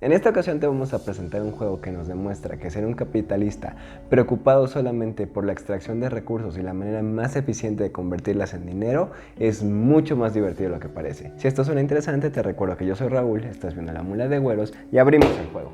En esta ocasión te vamos a presentar un juego que nos demuestra que ser un capitalista preocupado solamente por la extracción de recursos y la manera más eficiente de convertirlas en dinero es mucho más divertido de lo que parece. Si esto suena interesante, te recuerdo que yo soy Raúl, estás viendo La Mula de Güeros y abrimos el juego.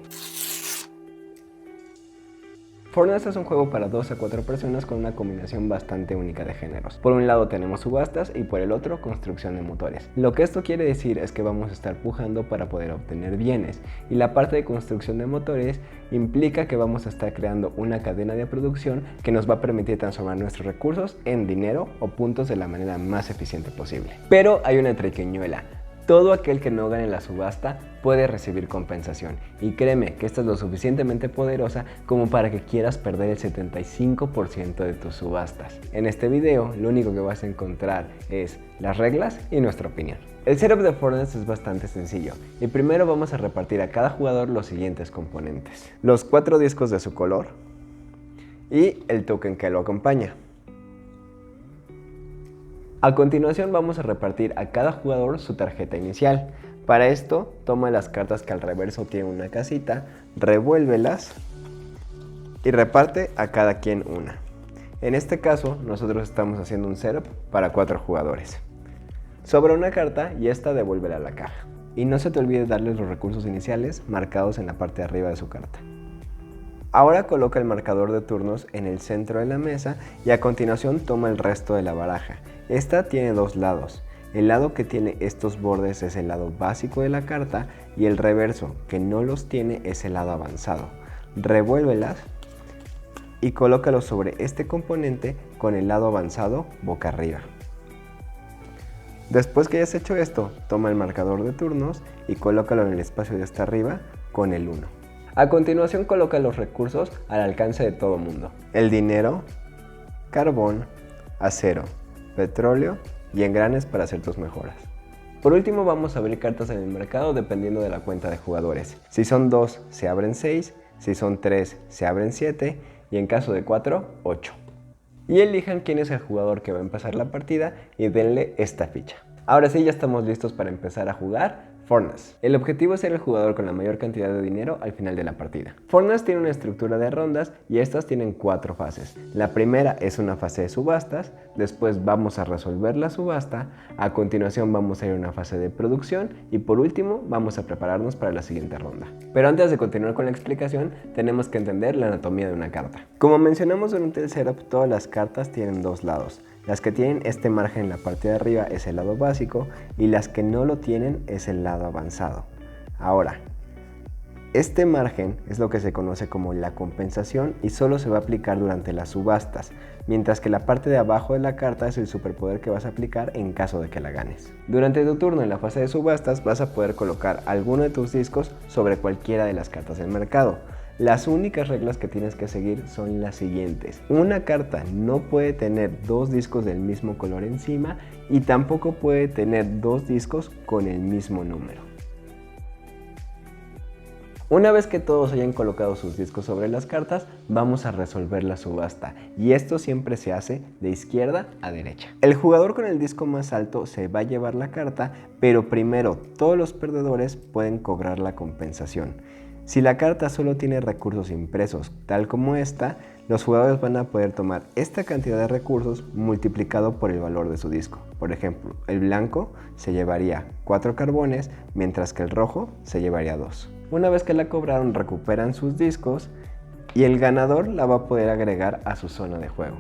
Fortnite es un juego para 2 a 4 personas con una combinación bastante única de géneros. Por un lado tenemos subastas y por el otro construcción de motores. Lo que esto quiere decir es que vamos a estar pujando para poder obtener bienes, y la parte de construcción de motores implica que vamos a estar creando una cadena de producción que nos va a permitir transformar nuestros recursos en dinero o puntos de la manera más eficiente posible. Pero hay una triquiñuela. Todo aquel que no gane la subasta puede recibir compensación, y créeme que esta es lo suficientemente poderosa como para que quieras perder el 75% de tus subastas. En este video lo único que vas a encontrar es las reglas y nuestra opinión. El setup de Fortnite es bastante sencillo, y primero vamos a repartir a cada jugador los siguientes componentes: los 4 discos de su color y el token que lo acompaña. A continuación vamos a repartir a cada jugador su tarjeta inicial. Para esto, toma las cartas que al reverso tienen una casita, revuélvelas y reparte a cada quien una. En este caso, nosotros estamos haciendo un setup para 4 jugadores. Sobra una carta y esta devuélvela a la caja. Y no se te olvide darles los recursos iniciales marcados en la parte de arriba de su carta. Ahora coloca el marcador de turnos en el centro de la mesa y a continuación toma el resto de la baraja. Esta tiene 2 lados. El lado que tiene estos bordes es el lado básico de la carta y el reverso, que no los tiene, es el lado avanzado. Revuélvelas y colócalos sobre este componente con el lado avanzado boca arriba. Después que hayas hecho esto, toma el marcador de turnos y colócalo en el espacio de hasta arriba con el 1. A continuación coloca los recursos al alcance de todo mundo: el dinero, carbón, acero, petróleo y engranes para hacer tus mejoras. Por último vamos a abrir cartas en el mercado dependiendo de la cuenta de jugadores. Si son 2 se abren 6, si son 3 se abren 7 y en caso de 4, 8. Y elijan quién es el jugador que va a empezar la partida y denle esta ficha. Ahora sí, ya estamos listos para empezar a jugar Fortnite. El objetivo es ser el jugador con la mayor cantidad de dinero al final de la partida. Fortnite tiene una estructura de rondas y estas tienen 4 fases. La primera es una fase de subastas, después vamos a resolver la subasta, a continuación vamos a ir a una fase de producción y por último vamos a prepararnos para la siguiente ronda. Pero antes de continuar con la explicación, tenemos que entender la anatomía de una carta. Como mencionamos durante el setup, todas las cartas tienen 2 lados. Las que tienen este margen en la parte de arriba es el lado básico y las que no lo tienen es el lado avanzado. Ahora, este margen es lo que se conoce como la compensación y solo se va a aplicar durante las subastas, mientras que la parte de abajo de la carta es el superpoder que vas a aplicar en caso de que la ganes. Durante tu turno en la fase de subastas vas a poder colocar alguno de tus discos sobre cualquiera de las cartas del mercado. Las únicas reglas que tienes que seguir son las siguientes: una carta no puede tener 2 discos del mismo color encima y tampoco puede tener 2 discos con el mismo número. Una vez que todos hayan colocado sus discos sobre las cartas, vamos a resolver la subasta, y esto siempre se hace de izquierda a derecha. El jugador con el disco más alto se va a llevar la carta, pero primero todos los perdedores pueden cobrar la compensación. Si la carta solo tiene recursos impresos, tal como esta, los jugadores van a poder tomar esta cantidad de recursos multiplicado por el valor de su disco. Por ejemplo, el blanco se llevaría 4 carbones, mientras que el rojo se llevaría 2. Una vez que la cobraron, recuperan sus discos y el ganador la va a poder agregar a su zona de juego.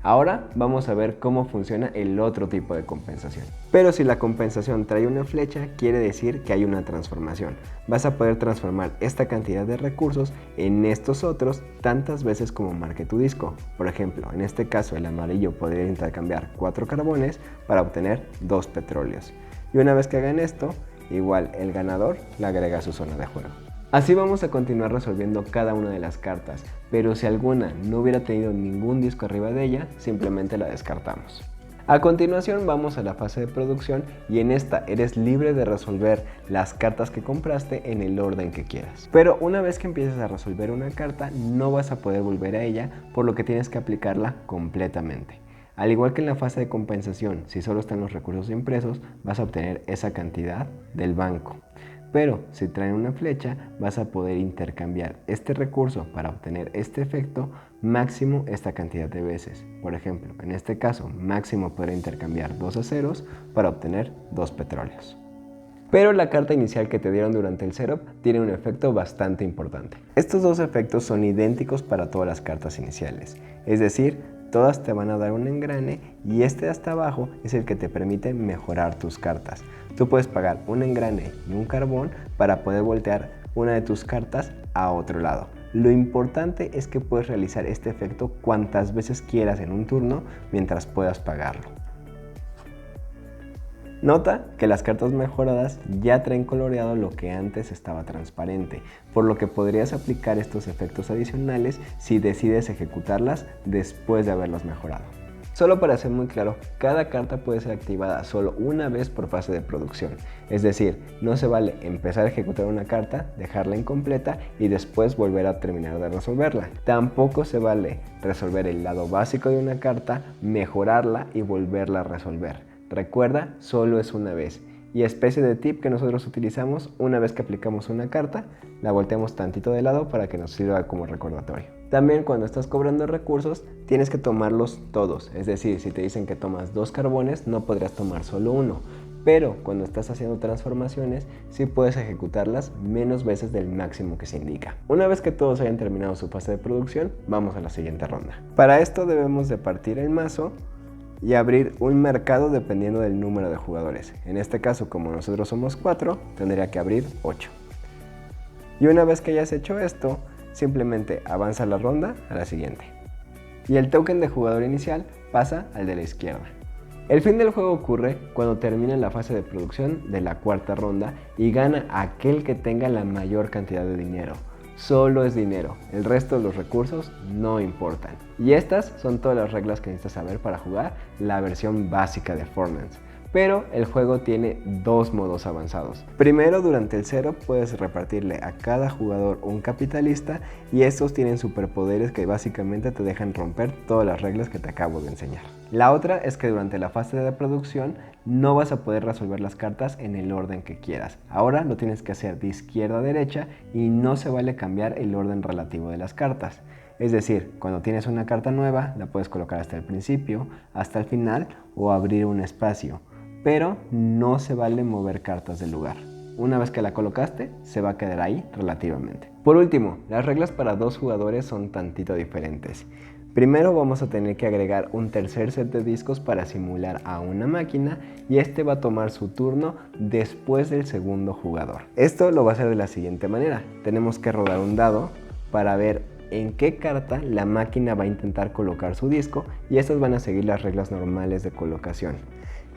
Ahora vamos a ver cómo funciona el otro tipo de compensación. Pero si la compensación trae una flecha, quiere decir que hay una transformación. Vas a poder transformar esta cantidad de recursos en estos otros tantas veces como marque tu disco. Por ejemplo, en este caso el amarillo podría intercambiar 4 carbones para obtener 2 petróleos. Y una vez que hagan esto, igual el ganador la agrega a su zona de juego. Así vamos a continuar resolviendo cada una de las cartas, pero si alguna no hubiera tenido ningún disco arriba de ella, simplemente la descartamos. A continuación vamos a la fase de producción y en esta eres libre de resolver las cartas que compraste en el orden que quieras. Pero una vez que empieces a resolver una carta, no vas a poder volver a ella, por lo que tienes que aplicarla completamente. Al igual que en la fase de compensación, si solo están los recursos impresos, vas a obtener esa cantidad del banco. Pero si traen una flecha, vas a poder intercambiar este recurso para obtener este efecto máximo esta cantidad de veces. Por ejemplo, en este caso, máximo podrá intercambiar 2 aceros para obtener 2 petróleos. Pero la carta inicial que te dieron durante el setup tiene un efecto bastante importante. Estos dos efectos son idénticos para todas las cartas iniciales, es decir, todas te van a dar un engrane y este de hasta abajo es el que te permite mejorar tus cartas. Tú puedes pagar un engrane y un carbón para poder voltear una de tus cartas a otro lado. Lo importante es que puedes realizar este efecto cuantas veces quieras en un turno mientras puedas pagarlo. Nota que las cartas mejoradas ya traen coloreado lo que antes estaba transparente, por lo que podrías aplicar estos efectos adicionales si decides ejecutarlas después de haberlas mejorado. Solo para ser muy claro, cada carta puede ser activada solo una vez por fase de producción, es decir, no se vale empezar a ejecutar una carta, dejarla incompleta y después volver a terminar de resolverla. Tampoco se vale resolver el lado básico de una carta, mejorarla y volverla a resolver. Recuerda, solo es una vez. Y especie de tip que nosotros utilizamos, una vez que aplicamos una carta, la volteamos tantito de lado para que nos sirva como recordatorio. También cuando estás cobrando recursos, tienes que tomarlos todos. Es decir, si te dicen que tomas 2 carbones, no podrías tomar solo uno. Pero cuando estás haciendo transformaciones, sí puedes ejecutarlas menos veces del máximo que se indica. Una vez que todos hayan terminado su fase de producción, vamos a la siguiente ronda. Para esto debemos de partir el mazo y abrir un mercado dependiendo del número de jugadores. En este caso, como nosotros somos 4, tendría que abrir 8. Y una vez que hayas hecho esto, simplemente avanza la ronda a la siguiente. Y el token de jugador inicial pasa al de la izquierda. El fin del juego ocurre cuando termine la fase de producción de la cuarta ronda y gana aquel que tenga la mayor cantidad de dinero. Solo es dinero, el resto de los recursos no importan. Y estas son todas las reglas que necesitas saber para jugar la versión básica de Fortnite. Pero el juego tiene 2 modos avanzados. Primero, durante el setup puedes repartirle a cada jugador un capitalista y estos tienen superpoderes que básicamente te dejan romper todas las reglas que te acabo de enseñar. La otra es que durante la fase de producción no vas a poder resolver las cartas en el orden que quieras. Ahora lo tienes que hacer de izquierda a derecha y no se vale cambiar el orden relativo de las cartas. Es decir, cuando tienes una carta nueva la puedes colocar hasta el principio, hasta el final o abrir un espacio. Pero no se vale mover cartas del lugar. Una vez que la colocaste, se va a quedar ahí relativamente. Por último, las reglas para 2 jugadores son tantito diferentes. Primero vamos a tener que agregar un tercer set de discos para simular a una máquina y este va a tomar su turno después del segundo jugador. Esto lo va a hacer de la siguiente manera. Tenemos que rodar un dado para ver en qué carta la máquina va a intentar colocar su disco y estas van a seguir las reglas normales de colocación.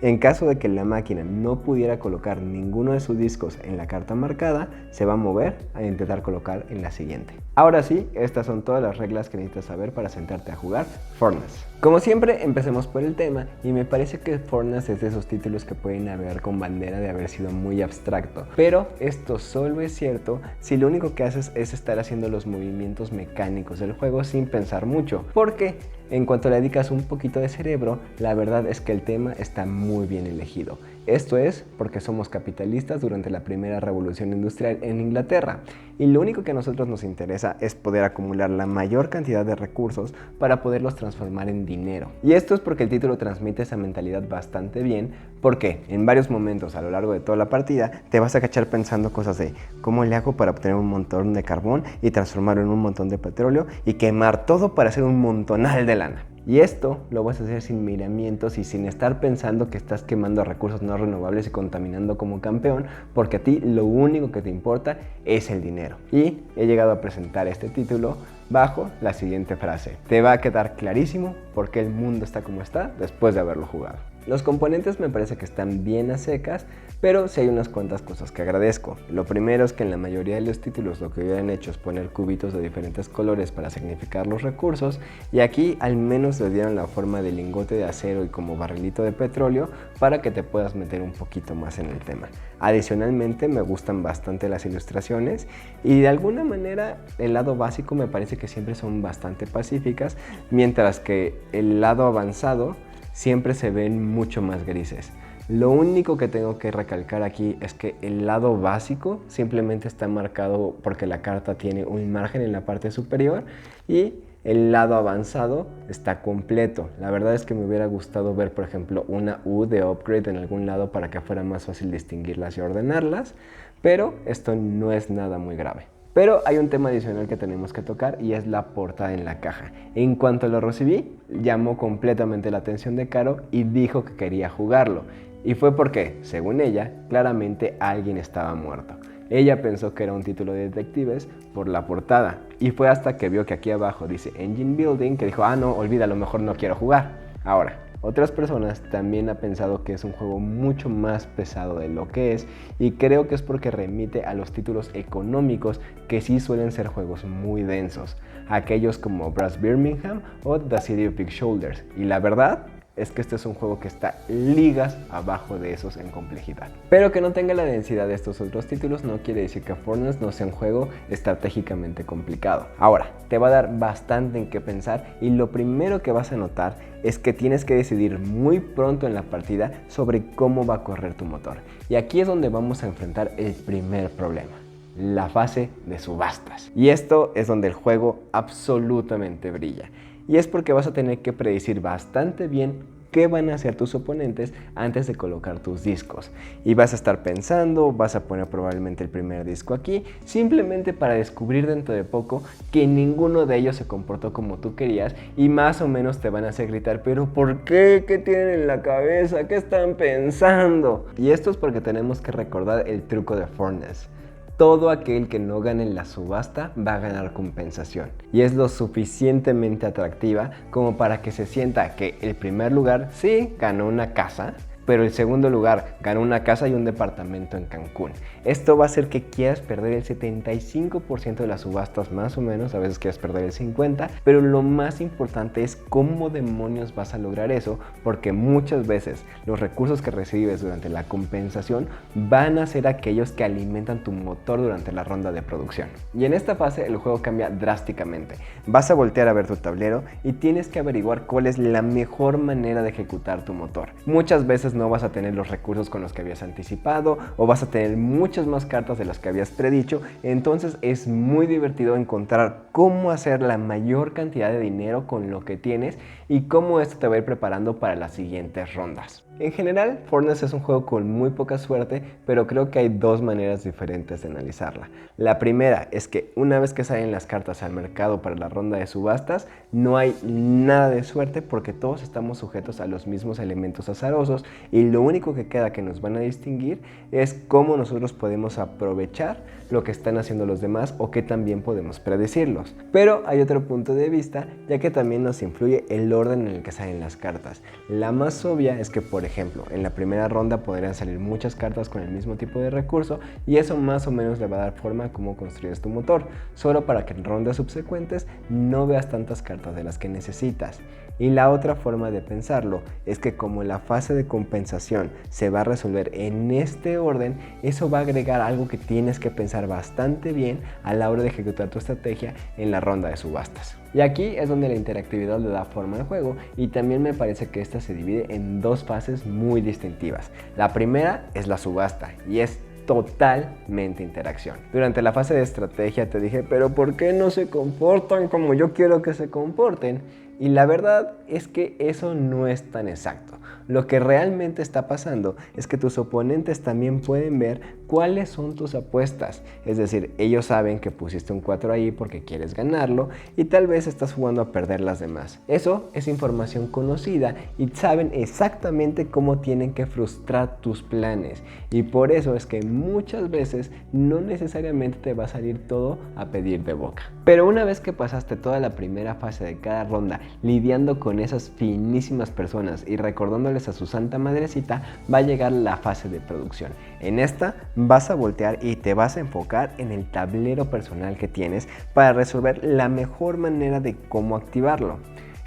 En caso de que la máquina no pudiera colocar ninguno de sus discos en la carta marcada, se va a mover a intentar colocar en la siguiente. Ahora sí, estas son todas las reglas que necesitas saber para sentarte a jugar Fortnite. Como siempre, empecemos por el tema y me parece que Fortnite es de esos títulos que pueden navegar con bandera de haber sido muy abstracto. Pero esto solo es cierto si lo único que haces es estar haciendo los movimientos mecánicos del juego sin pensar mucho. Porque en cuanto le dedicas un poquito de cerebro, la verdad es que el tema está muy bien elegido. Esto es porque somos capitalistas durante la primera revolución industrial en Inglaterra y lo único que a nosotros nos interesa es poder acumular la mayor cantidad de recursos para poderlos transformar en dinero. Y esto es porque el título transmite esa mentalidad bastante bien, porque en varios momentos a lo largo de toda la partida te vas a cachar pensando cosas de ¿cómo le hago para obtener un montón de carbón y transformarlo en un montón de petróleo y quemar todo para hacer un montonal de lana? Y esto lo vas a hacer sin miramientos y sin estar pensando que estás quemando recursos no renovables y contaminando como campeón, porque a ti lo único que te importa es el dinero. Y he llegado a presentar este título bajo la siguiente frase: te va a quedar clarísimo por qué el mundo está como está después de haberlo jugado. Los componentes me parece que están bien a secas, pero sí hay unas cuantas cosas que agradezco. Lo primero es que en la mayoría de los títulos lo que hubieran hecho es poner cubitos de diferentes colores para significar los recursos, y aquí al menos le dieron la forma de lingote de acero y como barrilito de petróleo para que te puedas meter un poquito más en el tema. Adicionalmente me gustan bastante las ilustraciones y de alguna manera el lado básico me parece que siempre son bastante pacíficas, mientras que el lado avanzado siempre se ven mucho más grises. Lo único que tengo que recalcar aquí es que el lado básico simplemente está marcado porque la carta tiene un margen en la parte superior y el lado avanzado está completo. La verdad es que me hubiera gustado ver, por ejemplo, una U de upgrade en algún lado para que fuera más fácil distinguirlas y ordenarlas, pero esto no es nada muy grave. Pero hay un tema adicional que tenemos que tocar y es la portada en la caja. En cuanto lo recibí, llamó completamente la atención de Caro y dijo que quería jugarlo. Y fue porque, según ella, claramente alguien estaba muerto. Ella pensó que era un título de detectives por la portada y fue hasta que vio que aquí abajo dice Engine Building que dijo, ah no, olvídalo, mejor no quiero jugar. Ahora, otras personas también han pensado que es un juego mucho más pesado de lo que es y creo que es porque remite a los títulos económicos que sí suelen ser juegos muy densos, aquellos como Brass Birmingham o The City of Big Shoulders, y la verdad es que este es un juego que está ligas abajo de esos en complejidad. Pero que no tenga la densidad de estos otros títulos no quiere decir que Fortnite no sea un juego estratégicamente complicado. Ahora, te va a dar bastante en qué pensar y lo primero que vas a notar es que tienes que decidir muy pronto en la partida sobre cómo va a correr tu motor. Y aquí es donde vamos a enfrentar el primer problema: la fase de subastas. Y esto es donde el juego absolutamente brilla. Y es porque vas a tener que predecir bastante bien qué van a hacer tus oponentes antes de colocar tus discos. Y vas a estar pensando, vas a poner probablemente el primer disco aquí, simplemente para descubrir dentro de poco que ninguno de ellos se comportó como tú querías y más o menos te van a hacer gritar, ¿pero por qué? ¿Qué tienen en la cabeza? ¿Qué están pensando? Y esto es porque tenemos que recordar el truco de Fortnite. Todo aquel que no gane en la subasta va a ganar compensación y es lo suficientemente atractiva como para que se sienta que el primer lugar sí ganó una casa, pero el segundo lugar ganó una casa y un departamento en Cancún. Esto va a hacer que quieras perder el 75% de las subastas más o menos, a veces quieras perder el 50%, pero lo más importante es cómo demonios vas a lograr eso, porque muchas veces los recursos que recibes durante la compensación van a ser aquellos que alimentan tu motor durante la ronda de producción. Y en esta fase el juego cambia drásticamente. Vas a voltear a ver tu tablero y tienes que averiguar cuál es la mejor manera de ejecutar tu motor. Muchas veces no vas a tener los recursos con los que habías anticipado o vas a tener muchas más cartas de las que habías predicho, entonces es muy divertido encontrar cómo hacer la mayor cantidad de dinero con lo que tienes y cómo esto te va a ir preparando para las siguientes rondas. En general, Fortnite es un juego con muy poca suerte, pero creo que hay dos maneras diferentes de analizarla. La primera es que una vez que salen las cartas al mercado para la ronda de subastas, no hay nada de suerte porque todos estamos sujetos a los mismos elementos azarosos y lo único que queda que nos van a distinguir es cómo nosotros podemos aprovechar lo que están haciendo los demás o que también podemos predecirlos. Pero hay otro punto de vista, ya que también nos influye el orden en el que salen las cartas. La más obvia es que, por ejemplo, en la primera ronda podrían salir muchas cartas con el mismo tipo de recurso y eso más o menos le va a dar forma a cómo construyes tu motor, solo para que en rondas subsecuentes no veas tantas cartas de las que necesitas. Y la otra forma de pensarlo es que como la fase de compensación se va a resolver en este orden, eso va a agregar algo que tienes que pensar bastante bien a la hora de ejecutar tu estrategia en la ronda de subastas. Y aquí es donde la interactividad le da forma al juego y también me parece que esta se divide en dos fases muy distintivas. La primera es la subasta y es totalmente interacción. Durante la fase de estrategia te dije, pero ¿por qué no se comportan como yo quiero que se comporten? Y la verdad es que eso no es tan exacto. Lo que realmente está pasando es que tus oponentes también pueden ver cuáles son tus apuestas. Es decir, ellos saben que pusiste un 4 ahí porque quieres ganarlo y tal vez estás jugando a perder las demás. Eso es información conocida y saben exactamente cómo tienen que frustrar tus planes. Y por eso es que muchas veces no necesariamente te va a salir todo a pedir de boca. Pero una vez que pasaste toda la primera fase de cada ronda lidiando con esas finísimas personas y recordándoles a su santa madrecita, va a llegar la fase de producción. En esta vas a voltear y te vas a enfocar en el tablero personal que tienes para resolver la mejor manera de cómo activarlo.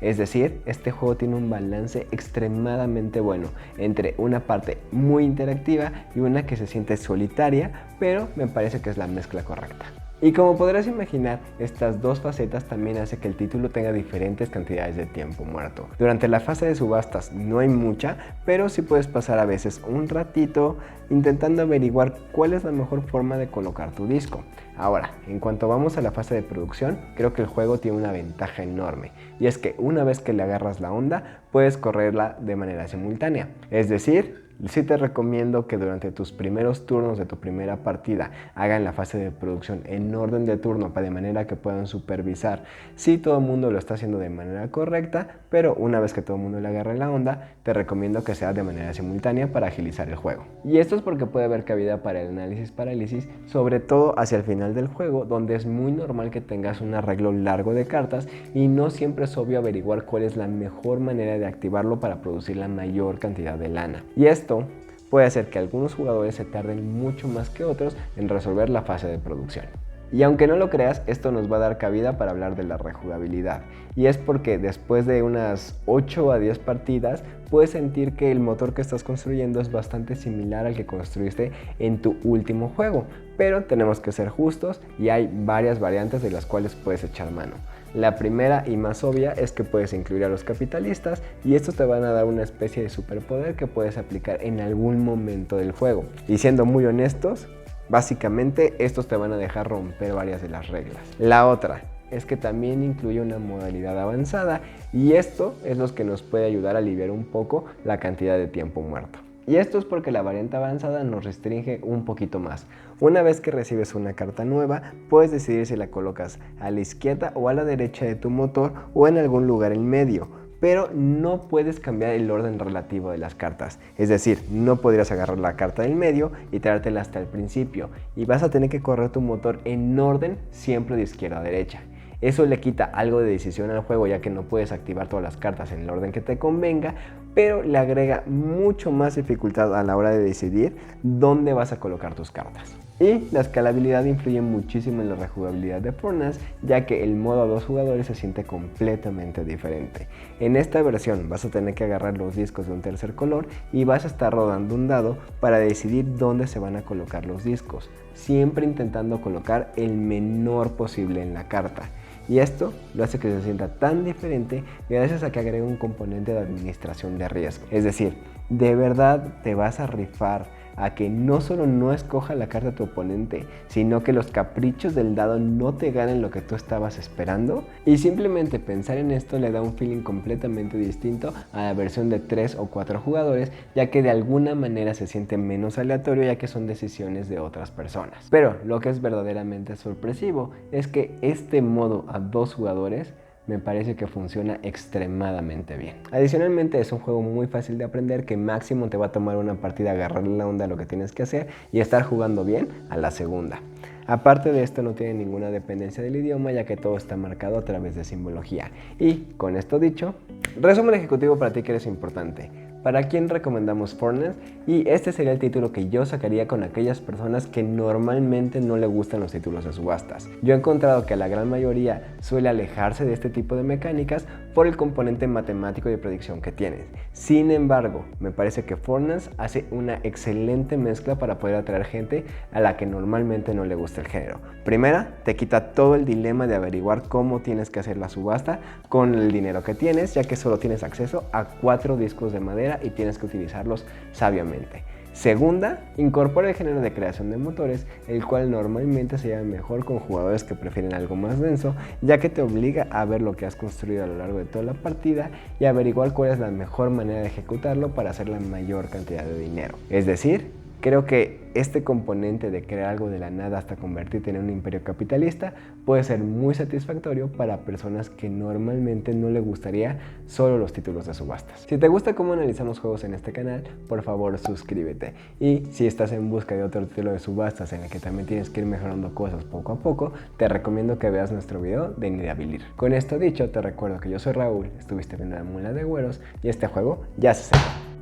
Es decir, este juego tiene un balance extremadamente bueno entre una parte muy interactiva y una que se siente solitaria, pero me parece que es la mezcla correcta. Y como podrás imaginar, estas dos facetas también hacen que el título tenga diferentes cantidades de tiempo muerto. Durante la fase de subastas no hay mucha, pero sí puedes pasar a veces un ratito intentando averiguar cuál es la mejor forma de colocar tu disco. Ahora, en cuanto vamos a la fase de producción, creo que el juego tiene una ventaja enorme, y es que una vez que le agarras la onda, puedes correrla de manera simultánea. Es decir, sí te recomiendo que durante tus primeros turnos de tu primera partida hagan la fase de producción en orden de turno, de manera que puedan supervisar si todo el mundo lo está haciendo de manera correcta, pero una vez que todo el mundo le agarre la onda, te recomiendo que sea de manera simultánea para agilizar el juego. Y esto es porque puede haber cabida para el análisis parálisis, sobre todo hacia el final del juego, donde es muy normal que tengas un arreglo largo de cartas y no siempre es obvio averiguar cuál es la mejor manera de activarlo para producir la mayor cantidad de lana. Y esto puede hacer que algunos jugadores se tarden mucho más que otros en resolver la fase de producción. Y aunque no lo creas, esto nos va a dar cabida para hablar de la rejugabilidad. Y es porque después de unas 8 a 10 partidas, puedes sentir que el motor que estás construyendo es bastante similar al que construiste en tu último juego. Pero tenemos que ser justos y hay varias variantes de las cuales puedes echar mano. La primera y más obvia es que puedes incluir a los capitalistas y estos te van a dar una especie de superpoder que puedes aplicar en algún momento del juego. Y siendo muy honestos, básicamente estos te van a dejar romper varias de las reglas. La otra es que también incluye una modalidad avanzada y esto es lo que nos puede ayudar a aliviar un poco la cantidad de tiempo muerto. Y esto es porque la variante avanzada nos restringe un poquito más. Una vez que recibes una carta nueva, puedes decidir si la colocas a la izquierda o a la derecha de tu motor o en algún lugar en medio, pero no puedes cambiar el orden relativo de las cartas. Es decir, no podrías agarrar la carta del medio y traértela hasta el principio, y vas a tener que correr tu motor en orden siempre de izquierda a derecha. Eso le quita algo de decisión al juego, ya que no puedes activar todas las cartas en el orden que te convenga, pero le agrega mucho más dificultad a la hora de decidir dónde vas a colocar tus cartas. Y la escalabilidad influye muchísimo en la rejugabilidad de Fortnite, ya que el modo a 2 jugadores se siente completamente diferente. En esta versión vas a tener que agarrar los discos de un tercer color y vas a estar rodando un dado para decidir dónde se van a colocar los discos, siempre intentando colocar el menor posible en la carta. Y esto lo hace que se sienta tan diferente gracias a que agrega un componente de administración de riesgo. Es decir, de verdad te vas a rifar a que no solo no escoja la carta de tu oponente, sino que los caprichos del dado no te ganen lo que tú estabas esperando. Y simplemente pensar en esto le da un feeling completamente distinto a la versión de 3 o 4 jugadores, ya que de alguna manera se siente menos aleatorio, ya que son decisiones de otras personas. Pero lo que es verdaderamente sorpresivo es que este modo a 2 jugadores me parece que funciona extremadamente bien. Adicionalmente es un juego muy fácil de aprender, que máximo te va a tomar una partida agarrarle la onda a lo que tienes que hacer y estar jugando bien a la segunda. Aparte de esto, no tiene ninguna dependencia del idioma, ya que todo está marcado a través de simbología. Y con esto dicho, resumen ejecutivo para ti que eres importante. ¿Para quién recomendamos Fortnite? Y este sería el título que yo sacaría con aquellas personas que normalmente no le gustan los títulos de subastas. Yo he encontrado que la gran mayoría suele alejarse de este tipo de mecánicas por el componente matemático y de predicción que tienen. Sin embargo, me parece que Fortnite hace una excelente mezcla para poder atraer gente a la que normalmente no le gusta el género. Primera, te quita todo el dilema de averiguar cómo tienes que hacer la subasta con el dinero que tienes, ya que solo tienes acceso a 4 discos de madera y tienes que utilizarlos sabiamente. Segunda, incorpora el género de creación de motores, el cual normalmente se lleva mejor con jugadores que prefieren algo más denso, ya que te obliga a ver lo que has construido a lo largo de toda la partida y averiguar cuál es la mejor manera de ejecutarlo para hacer la mayor cantidad de dinero. Es decir, creo que este componente de crear algo de la nada hasta convertirte en un imperio capitalista puede ser muy satisfactorio para personas que normalmente no les gustaría solo los títulos de subastas. Si te gusta cómo analizamos juegos en este canal, por favor suscríbete. Y si estás en busca de otro título de subastas en el que también tienes que ir mejorando cosas poco a poco, te recomiendo que veas nuestro video de Nidabilir. Con esto dicho, te recuerdo que yo soy Raúl, estuviste viendo La Mula de Güeros y este juego ya se cerró.